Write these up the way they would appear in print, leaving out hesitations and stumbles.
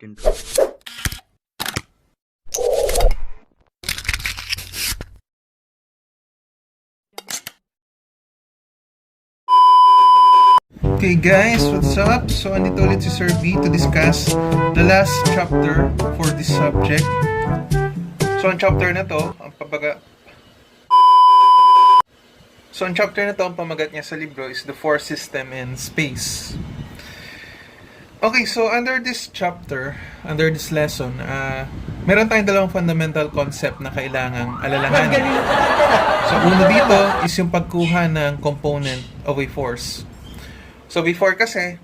control. Okay guys, what's up? So andito ulit si Sir B to discuss the last chapter for this subject. So ang chapter na to, ang pamagat niya sa libro is the force system in space. Okay, so under this chapter, under this lesson, meron tayong dalawang fundamental concept na kailangang alalahanin. So uno dito is yung pagkuha ng component of a force. So before kasi,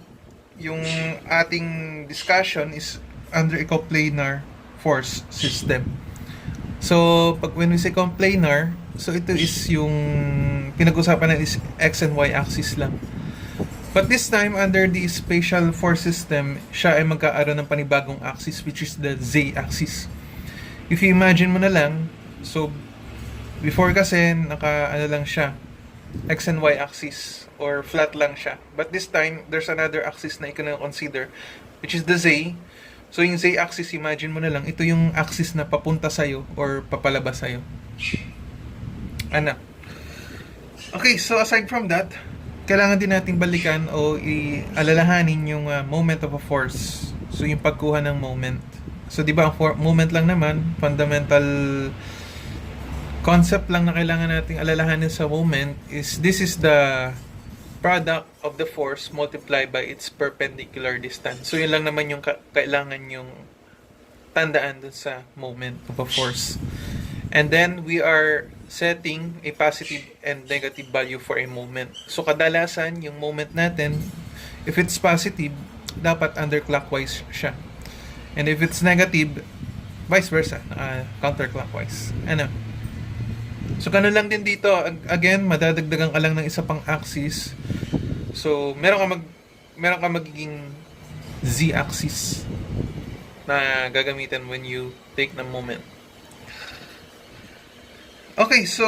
yung ating discussion is under a coplanar force system. So when we say coplanar, so ito is yung pinag-usapan natin is x and y axis lang. But this time, under the spatial force system, siya ay magkaaroon ng panibagong axis which is the z axis. If you imagine mo na lang, so before kasi naka lang siya, x and y axis or flat lang siya. But this time, there's another axis na i-consider which is the z. So yung z axis, imagine mo na lang, ito yung axis na papunta sa'yo or papalabas sa'yo. Ano? Okay, so aside from that, kailangan din nating balikan o alalahanin yung moment of a force. So yung pagkuha ng moment. So di ba ang moment lang naman, fundamental concept lang na kailangan nating alalahanin sa moment is this is the product of the force multiplied by its perpendicular distance. So yun lang naman yung kailangan yung tandaan dun sa moment of a force. And then we are setting a positive and negative value for a moment. So kadalasan yung moment natin, if it's positive, dapat underclockwise siya. And if it's negative, vice versa, counterclockwise. Ano? So ganun lang din dito. Again, madadagdagan ka lang ng isa pang axis. So meron ka magiging z-axis na gagamitin when you take the moment. Okay, so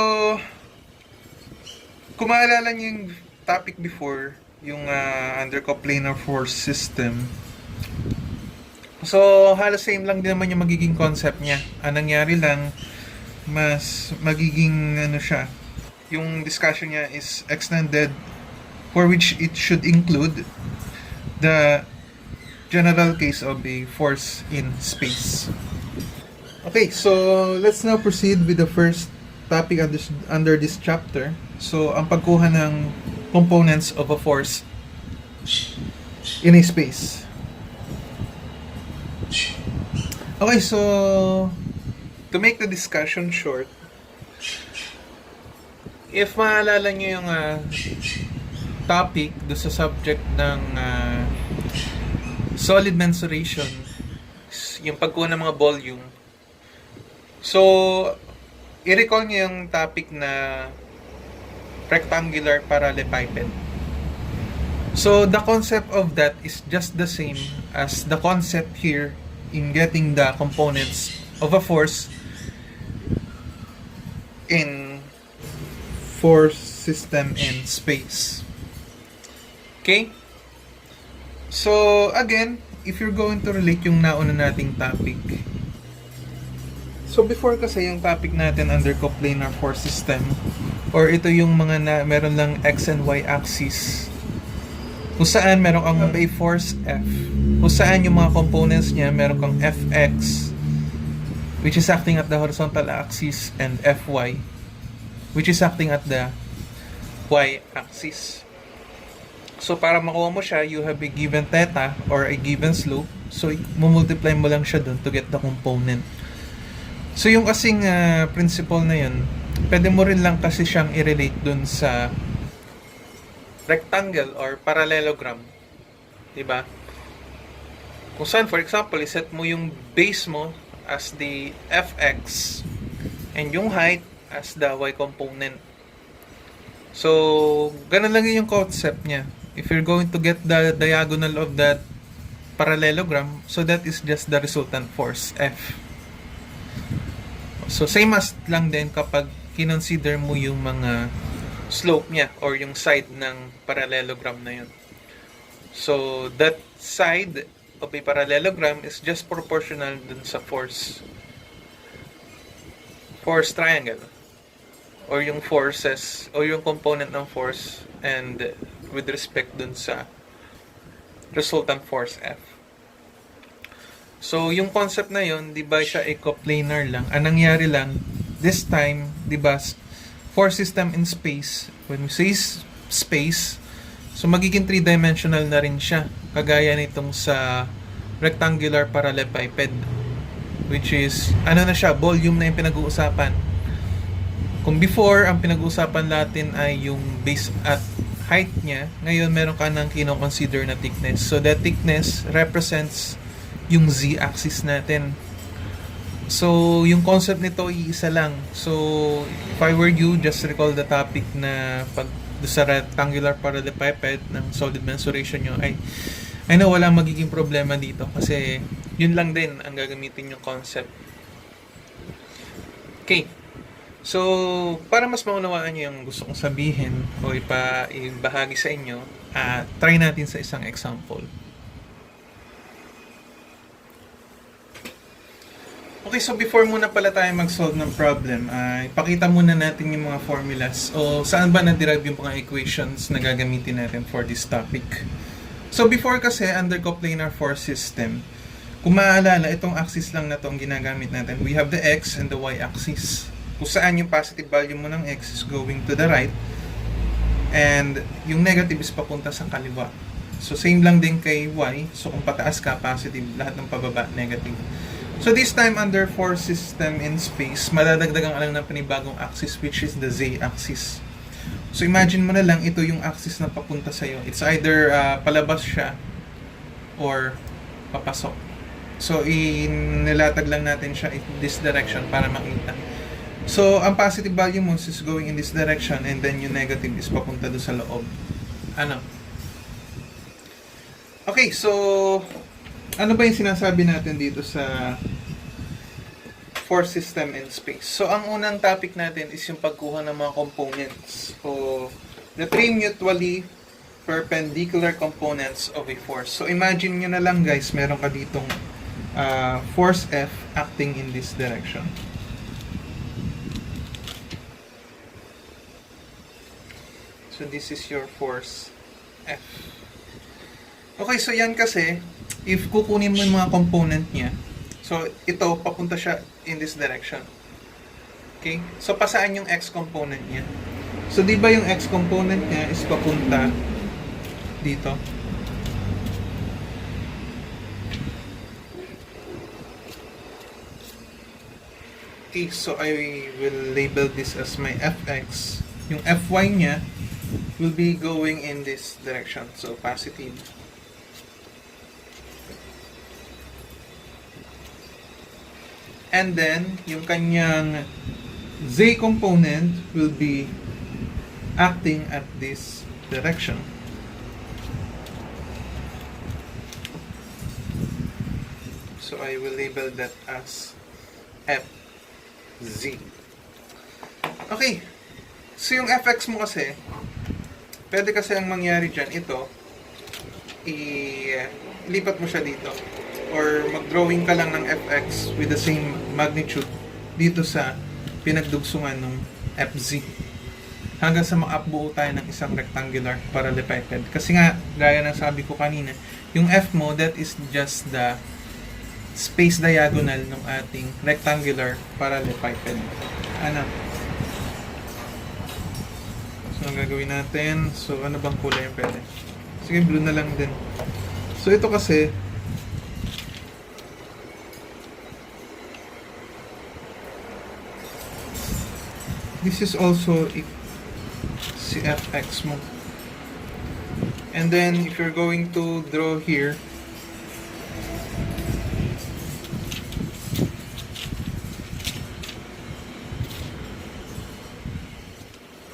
kung maalala niyo yung topic before, yung under coplanar force system. So halos same lang din naman yung magiging concept niya. Ang nangyari lang, mas magiging siya, yung discussion niya is extended for which it should include the general case of a force in space. Okay, so let's now proceed with the first topic under this chapter. So ang pagkuha ng components of a force in a space. Okay, so to make the discussion short, if maalala nyo yung topic do sa subject ng solid mensuration, yung pagkuha ng mga volume. So, i-recall nyo yung topic na rectangular parallelepiped. So, the concept of that is just the same as the concept here in getting the components of a force in force system in space. Okay? So, again, if you're going to relate yung nauna nating topic. So, before kasi yung topic natin under coplanar force system, or ito yung mga meron lang x and y axis, kung saan meron kang a force F, kung saan yung mga components niya, meron kang Fx, which is acting at the horizontal axis, and Fy, which is acting at the y-axis. So, para makuha mo siya, you have a given theta or a given slope. So, multiply mo lang siya dun to get the component. So, yung kasing principle na yun, pwede mo rin lang kasi siyang i-relate dun sa rectangle or parallelogram. Diba? Kung saan, for example, iset mo yung base mo as the Fx and yung height as the y component. So, ganun lang yung concept niya. If you're going to get the diagonal of that parallelogram, so that is just the resultant force, F. So, same as lang din kapag kinonsider mo yung mga slope niya or yung side ng parallelogram na yun. So, that side of a parallelogram is just proportional dun sa force triangle, or yung forces o yung component ng force and with respect dun sa resultant force F. So, yung concept na yun, di ba siya ecoplanar lang. Ang nangyari lang, this time, di ba, force system in space, when we say space, so magiging 3-dimensional na rin siya. Kagaya nitong sa rectangular parallelepiped, which is, ano na siya, volume na yung pinag-uusapan. Kung before, ang pinag-uusapan natin ay yung base at height niya, ngayon meron ka nang kino-consider na thickness. So, that thickness represents yung z-axis natin. So, yung concept nito iisa lang. So, if I were you, just recall the topic na pag sa rectangular parallelepiped ng solid mensuration nyo, ay I know wala magiging problema dito kasi yun lang din ang gagamitin yung concept. Okay. So, para mas maunawaan nyo yung gusto kong sabihin o ibahagi sa inyo, try natin sa isang example. Okay, so before muna pala tayo mag-solve ng problem, ipakita muna natin yung mga formulas o saan ba na-derive yung mga equations na gagamitin natin for this topic. So before kasi, under coplanar force system, kung maaalala, itong axis lang na itong ginagamit natin. We have the x and the y-axis. Kung saan yung positive value mo ng x is going to the right and yung negative is papunta sa kaliwa. So same lang din kay y. So kung pataas ka, positive. Lahat ng pababa, negative. So this time under force system in space, madadagdagan ka lang ng panibagong axis which is the z-axis. So imagine mo na lang ito yung axis na papunta sa'yo. It's either palabas siya or papasok. So inilatag lang natin siya in this direction para makita. So ang positive value mo is going in this direction and then yung negative is papunta doon sa loob. Ano? Okay, so ano ba yung sinasabi natin dito sa force system in space? So, ang unang topic natin is yung pagkuha ng mga components o the three mutually perpendicular components of a force. So, imagine nyo na lang guys, meron ka ditong force F acting in this direction. So, this is your force F. Okay, so yan kasi, if kukunin mo yung mga component niya, so ito, papunta siya in this direction. Okay? So, pasaan yung x component niya? So, di ba yung x component niya is papunta dito? Okay, so I will label this as my fx. Yung fy niya will be going in this direction. So, positive. And then, yung kanyang z component will be acting at this direction. So, I will label that as fz. Okay. So, yung fx mo kasi, pwede kasi ang mangyari dyan, ito, ilipat mo siya dito. Or mag-drawing ka lang ng fx with the same magnitude dito sa pinagdugsungan ng fz. Hanggang sa makabuo tayo ng isang rectangular parallelepiped. Kasi nga, gaya ng sabi ko kanina, yung f mo, that is just the space diagonal ng ating rectangular parallelepiped. Ano? So, ang gagawin natin, so ano bang kulay yung pwede? Sige, blue na lang din. So, ito kasi, this is also si fx mo. And then, if you're going to draw here,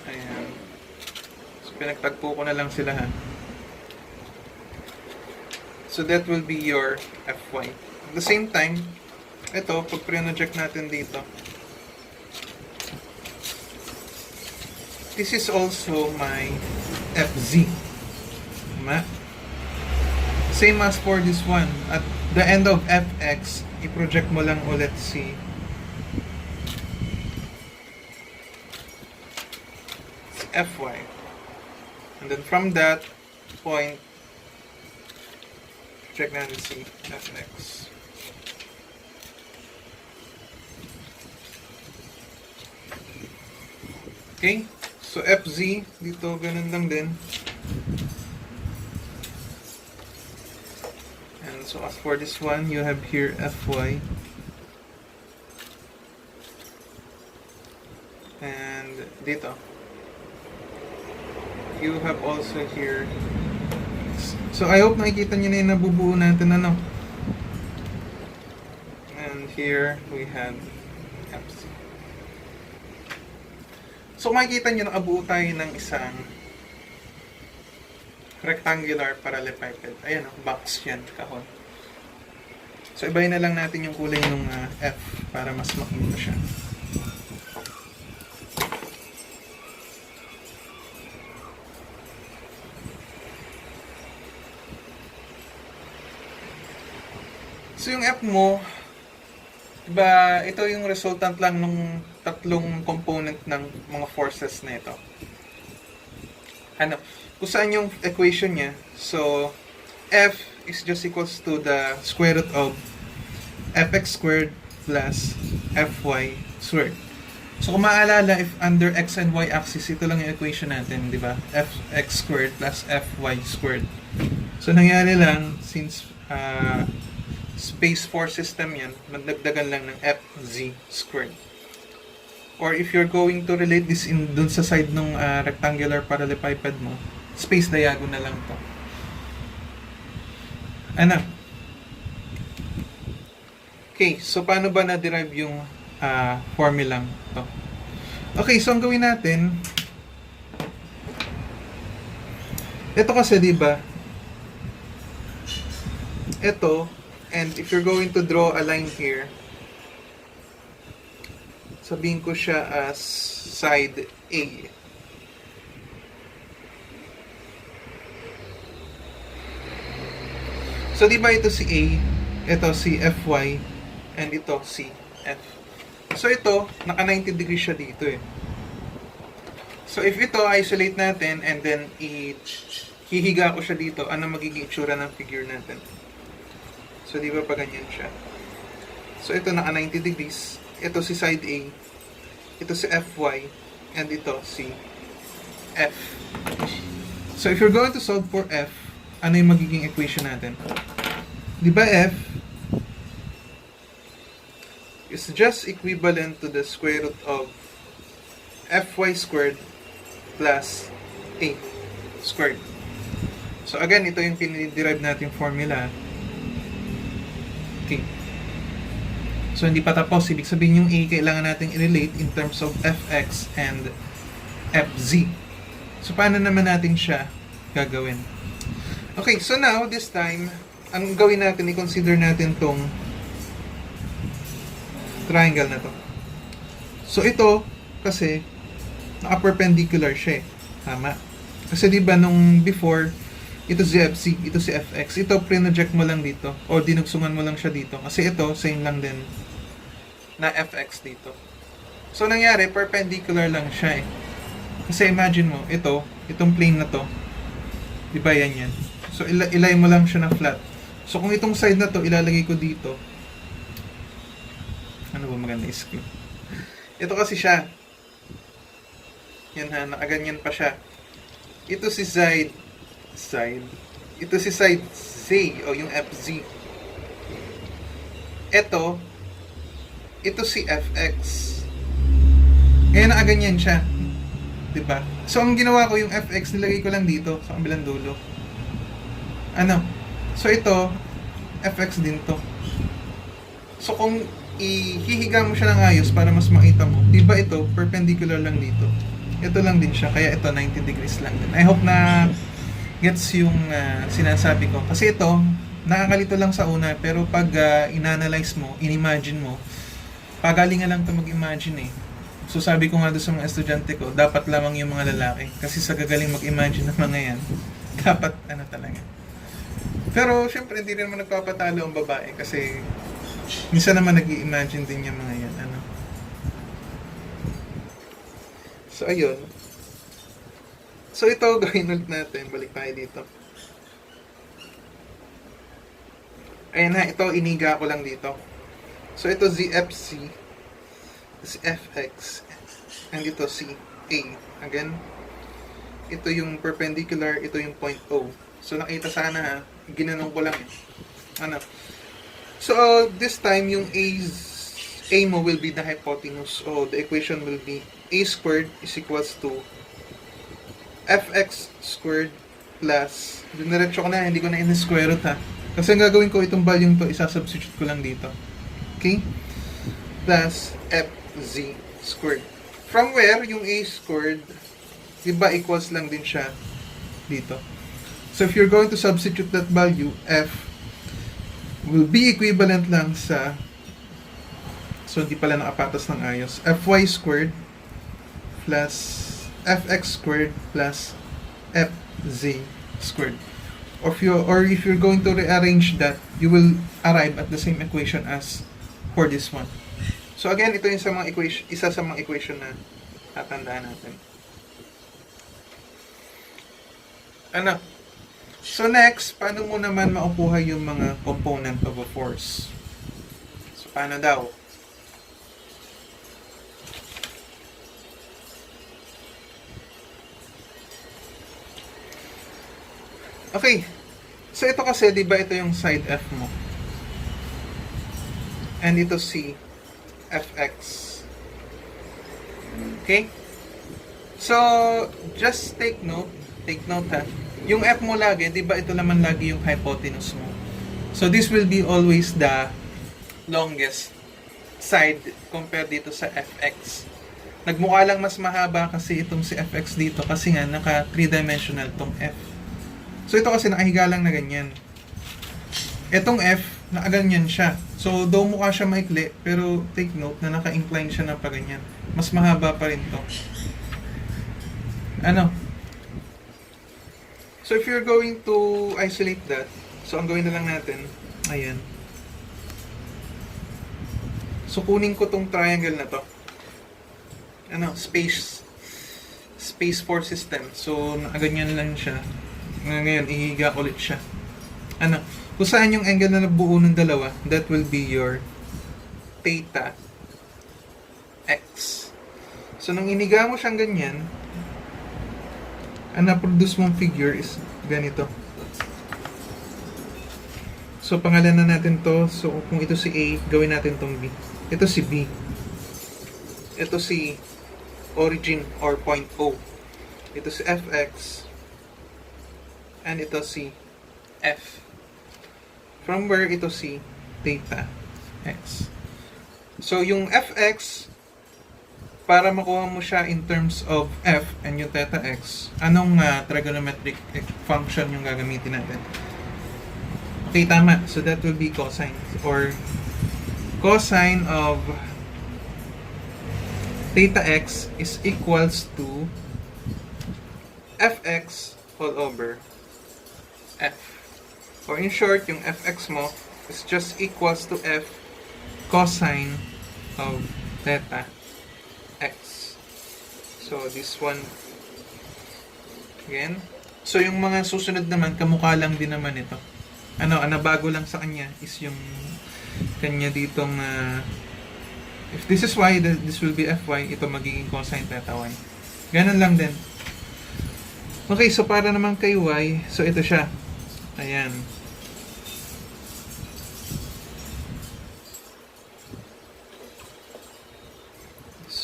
ayan. So, pinagtagpo ko na lang sila ha. So, that will be your fy. At the same time, ito, pag pre-project natin dito, this is also my FZ. Tama? Same as for this one. At the end of fx, i-project mo lang ulit si fy. And then from that point, check natin si fx. Okay? So fz, dito ganun lang din. And so as for this one, you have here fy. And dito, you have also here. So I hope nakikita nyo na yung nabubuo natin, ano. And here we have fc. So makikita nyo nakabuo tayo ng isang rectangular parallelepiped. Ayan, box yan, kahon. So ibahin na lang natin yung kulay ng f para mas makita siya. So yung F mo, diba, ito yung resultant lang ng tatlong component ng mga forces na ito. Ano, kung saan yung equation niya, so F is just equals to the square root of fx squared plus fy squared. So kung maalala, if under x and y axis, ito lang yung equation natin, di ba? Fx squared plus fy squared. So nangyari lang, since space 4 system yan, magdagdagan lang ng fz squared. Or if you're going to relate this in dun sa side ng rectangular parallelepiped mo, space diagonal lang to. Ano? Okay, so paano ba na-derive yung formulang to? Okay, so ang gawin natin, ito kasi diba, ito, and if you're going to draw a line here, sabihin ko siya as side A. So, di ba ito si A, ito si Fy, and ito si F. So, ito, naka 90 degrees siya dito eh. So, if ito, isolate natin, and then hihiga ko siya dito, ano magiging itsura ng figure natin? So, di ba pa ganyan siya? So, ito naka 90 degrees. Ito si side A. Ito si Fy. And ito si F. So, if you're going to solve for F, ano yung magiging equation natin? Di ba F is just equivalent to the square root of Fy squared plus A squared. So, again, ito yung piniderive natin formula. Okay. So, hindi pa tapos. Ibig sabihin yung A, kailangan natin i-relate in terms of Fx and Fz. So, paano naman natin siya gagawin? Okay, so now, this time, ang gawin natin, i-consider natin tong triangle na to. So, ito, kasi, naka-perpendicular siya eh. Tama. Kasi diba nung before, ito si FC, ito si FX. Ito, pre-project mo lang dito. O dinugsungan mo lang siya dito. Kasi ito, same lang din na FX dito. So, nangyari, perpendicular lang siya eh. Kasi imagine mo, itong plane na to, diba yan? So, ilay mo lang siya na flat. So, kung itong side na to, ilalagay ko dito. Ano ba maganda i-skew? Ito kasi siya. Yan ha, nakaganyan pa siya. Ito si side. Ito si side Z o yung FZ. Ito si FX. Ngayon nakaganyan siya. Diba? So, ang ginawa ko yung FX, nilagay ko lang dito sa kabilang dulo. Ano? So, ito, FX din to. So, kung ihihiga mo siya ng ayos para mas makita mo, diba ito, perpendicular lang dito. Ito lang din siya, kaya ito 90 degrees lang din. I hope na gets yung sinasabi ko. Kasi ito, nakakalito lang sa una, pero pag inanalyze mo, inimagine mo, pagalingan lang ito mag-imagine eh. So sabi ko nga doon sa mga estudyante ko, dapat lamang yung mga lalaki. Kasi sa gagaling mag-imagine ng mga yan, dapat ano talaga. Pero, syempre, hindi rin naman nagpapatalo ang babae kasi minsan naman nag-i-imagine din yung mga yan. Ano? So, ayun. So, ito, gawin ulit natin. Balik tayo dito. Ayan na, ito, iniga ko lang dito. So, ito ZFC, si FX, and ito si A. Again, ito yung perpendicular, ito yung point O. So, nakita sana ha, ginanong ko lang eh. Ano? So, this time, yung A mo will be the hypotenuse. So, the equation will be A squared is equals to Fx squared plus, diniretso ko na, hindi ko na in-square root ha. Kasi ang gagawin ko, itong volume to, isa-substitute ko lang dito. Okay? Plus Fz squared. From where, yung A squared, diba equals lang din siya dito. So, if you're going to substitute that value, F will be equivalent lang sa, so hindi pala nakapatas ng ayos, Fy squared plus Fx squared plus Fz squared. Or if you're going to rearrange that, you will arrive at the same equation as for this one. So again, ito yung isa sa mga equation na tatandaan natin. Ano? So next, paano mo naman makukuha yung mga component of a force? So paano daw? Okay. So ito kasi, di ba ito yung side F mo? And ito si Fx. Okay? So, just take note ha. Yung F mo lagi, di ba ito naman lagi yung hypotenuse mo? So, this will be always the longest side compared dito sa Fx. Nagmukha lang mas mahaba kasi itong si Fx dito kasi nga naka 3-dimensional tong F. So, ito kasi nakahiga lang na ganyan. Itong F, nakaganyan siya. So, though mukha siya maikli, pero take note na naka-incline siya na pa ganyan. Mas mahaba pa rin to. Ano? So, if you're going to isolate that, so, ang gawin na lang natin, ayan. So, kunin ko tong triangle na to. Ano? Space for system. So, nakaganyan lang siya. Ngayon, ihiga ulit siya. Ano? Kung saan yung angle na nabuo ng dalawa, that will be your theta x. So, nung iniga mo siyang ganyan, ang na-produce mong figure is ganito. So, pangalan na natin to. So, kung ito si A, gawin natin tong B. Ito si B. Ito si origin or point O. Ito si Fx. And ito si F. From where ito si theta x. So, yung Fx, para makuha mo siya in terms of F and yung theta x, anong trigonometric function yung gagamitin natin? Okay, tama. So, that will be cosine. Or, cosine of theta x is equals to Fx whole over F. Or in short, yung Fx mo is just equals to F cosine of theta x. So, this one again. So, yung mga susunod naman, kamukha lang din naman ito. Ano bago lang sa kanya is yung kanya ditong if this is y, this will be fy, ito magiging cosine theta y. Ganun lang din. Okay, so para naman kay y, so ito siya. Ayan.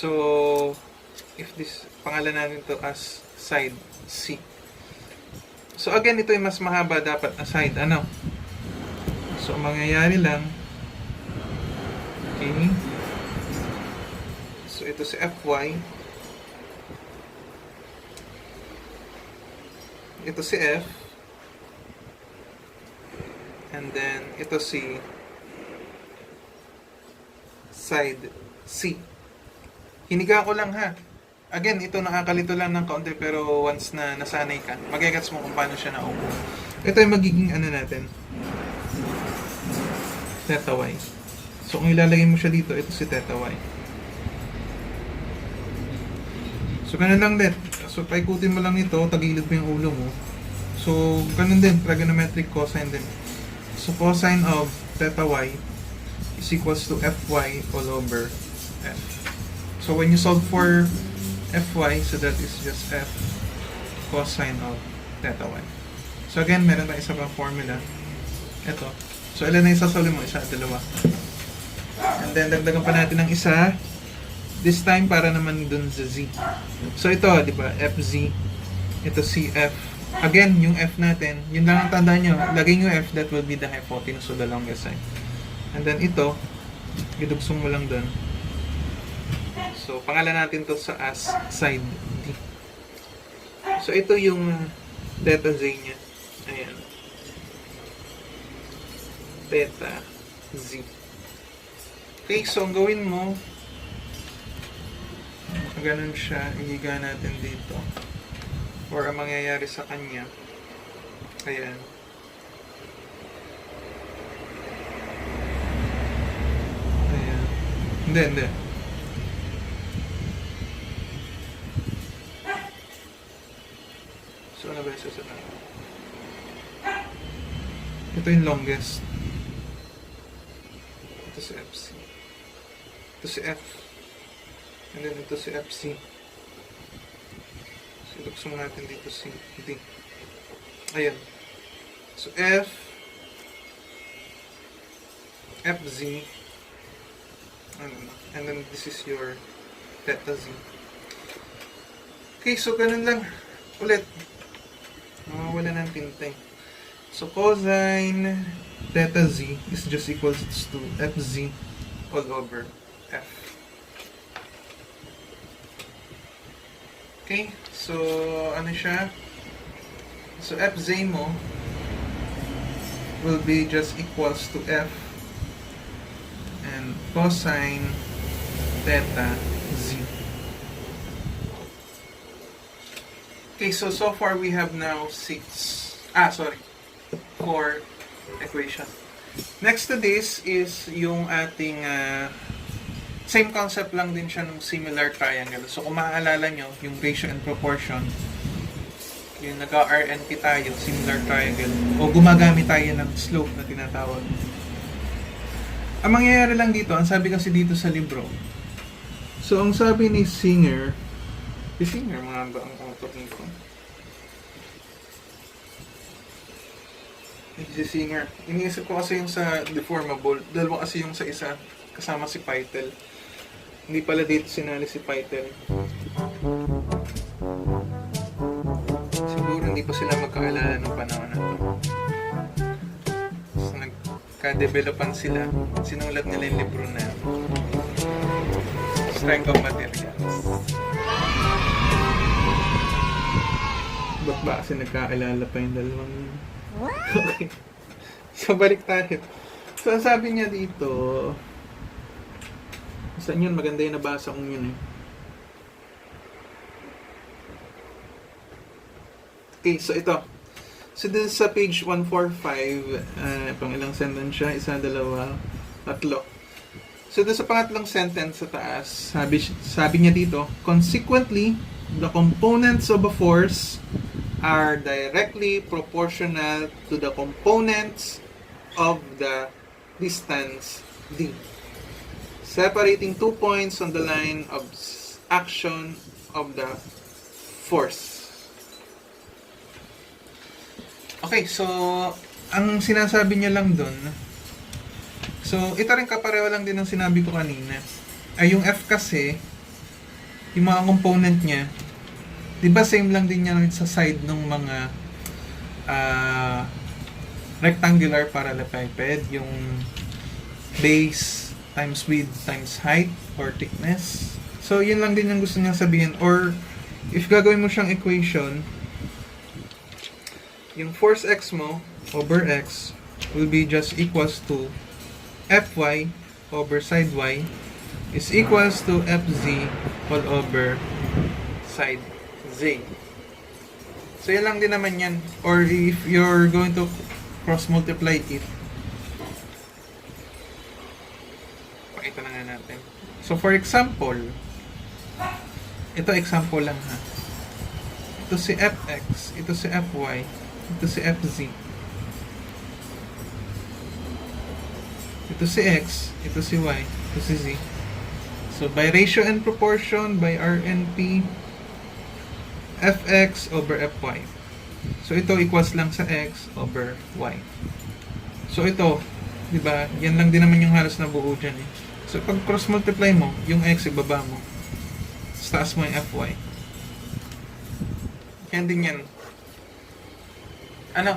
So, if this, pangalan natin to as side C. So, again, ito yung mas mahaba dapat na side. Ano? So, mangyayari lang. Okay. So, ito si FY. Ito si F. And then, ito si side C. Hiniga ko lang ha. Again, ito nakakalito lang ng kaunti pero once na nasanay ka, magigets mo kung paano siya naupo. Ito yung magiging ano natin, theta y. So, kung ilalagay mo siya dito, ito si theta y. So, ganun lang din. So, paikutin mo lang ito, tagilid mo yung ulo mo. So, ganun din, trigonometric cosine din. So, cosine of theta y is equals to fy all over f. So, when you solve for fy, so that is just f cosine of theta y. So, again, meron tayong isa pang formula. Ito. So, ilan na isasolve mo? Isa, dalawa. And then, dagdagan pa natin ng isa. This time, para naman dun sa z. So, ito, di ba? fz. Ito cf. Again, yung f natin, yun lang ang tandaan nyo. Lagay yung f, that will be the hypotenuse of the longest side. And then ito, idugsong mo lang dun. So, pangalan natin to sa as side D. So, ito yung theta z nya. Ayan. Theta z. Okay, so ang gawin mo, ganun siya, ihiga natin dito. Or ang mangyayari sa kanya, ayan. Ayan. Hindi. So, ano ba yung sasabihin? Ito yung longest. Ito si FC. Ito si F. And then ito si FC. So, ilukso natin dito si D. Ayan. So, FZ. And then this is your theta Z. Okay, so ganun lang. Ulit. Mawawala ng tintay. So, cosine theta Z is just equals to FZ all over F. Okay, so ano siya? So fz mo will be just equals to f and cosine theta z. Okay, so far we have now 4 equation. Next to this is yung ating same concept lang din siya ng similar triangle. So, kung maaalala nyo, yung ratio and proportion, yung nag-RNP tayo, similar triangle, o gumagamit tayo ng slope na tinatawag. Ang mangyayari lang dito, ang sabi kasi dito sa libro, so, ang sabi ni Singer, mga ba ang author nito? Si Singer. Iniisip ko kasi yung sa deformable, dalawa kasi yung sa isa, kasama si Pythel. Hindi pala dito sinali si Pythel. Siguro hindi pa sila magkaalala ng panahon na to. So, nagka-developan sila. Sinulat nila yung libro na Strength of Materials. Ba't ba kasi nagkaalala pa yung dalawang okay. So, balik tayo. So, ang sabi niya dito, saan yun? Maganda yung nabasa kong yun eh. Okay, so ito. So, dun sa page 145, pang ilang sentence siya? Isa, dalawa, tatlo. So, dun sa pangatlong sentence sa taas, sabi niya dito, consequently, the components of a force are directly proportional to the components of the distance d, separating 2 points on the line of action of the force. Okay, so ang sinasabi niya lang dun, so ito rin kapareho lang din ng sinabi ko kanina, ay yung F kasi, yung mga component niya, di ba same lang din yan sa side ng mga rectangular parallelepiped, yung base times width times height or thickness. So, yun lang din yung gusto niya sabihin. Or, if gagawin mo siyang equation, yung force x mo over x will be just equals to Fy over side y is equals to Fz all over side z. So, yan lang din naman yan. Or if you're going to cross multiply it, Pakita na nga natin. So for example, ito example lang ha. Ito si fx, ito si fy, ito si fz. Ito si x, ito si y, ito si z. So by ratio and proportion, by RNP, fx over fy. So ito equals lang sa x over y. So ito, di ba? Yan lang din naman yung halos na buo dyan eh. So pag cross multiply mo, yung x ibaba mo. Taas mo yung fy. Yan din yan. Ano?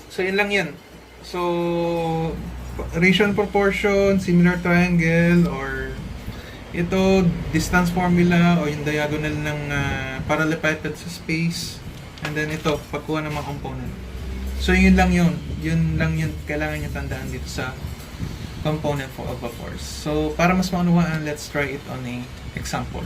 So yun lang yan. So ratio and proportion, similar triangle, or ito distance formula o yung diagonal ng parallelepiped sa space. And then ito, pagkuha ng mga component. So yun lang yun. Yun lang yun kailangan nyo tandaan dito sa component of a force. So para mas maunawaan, let's try it on a example.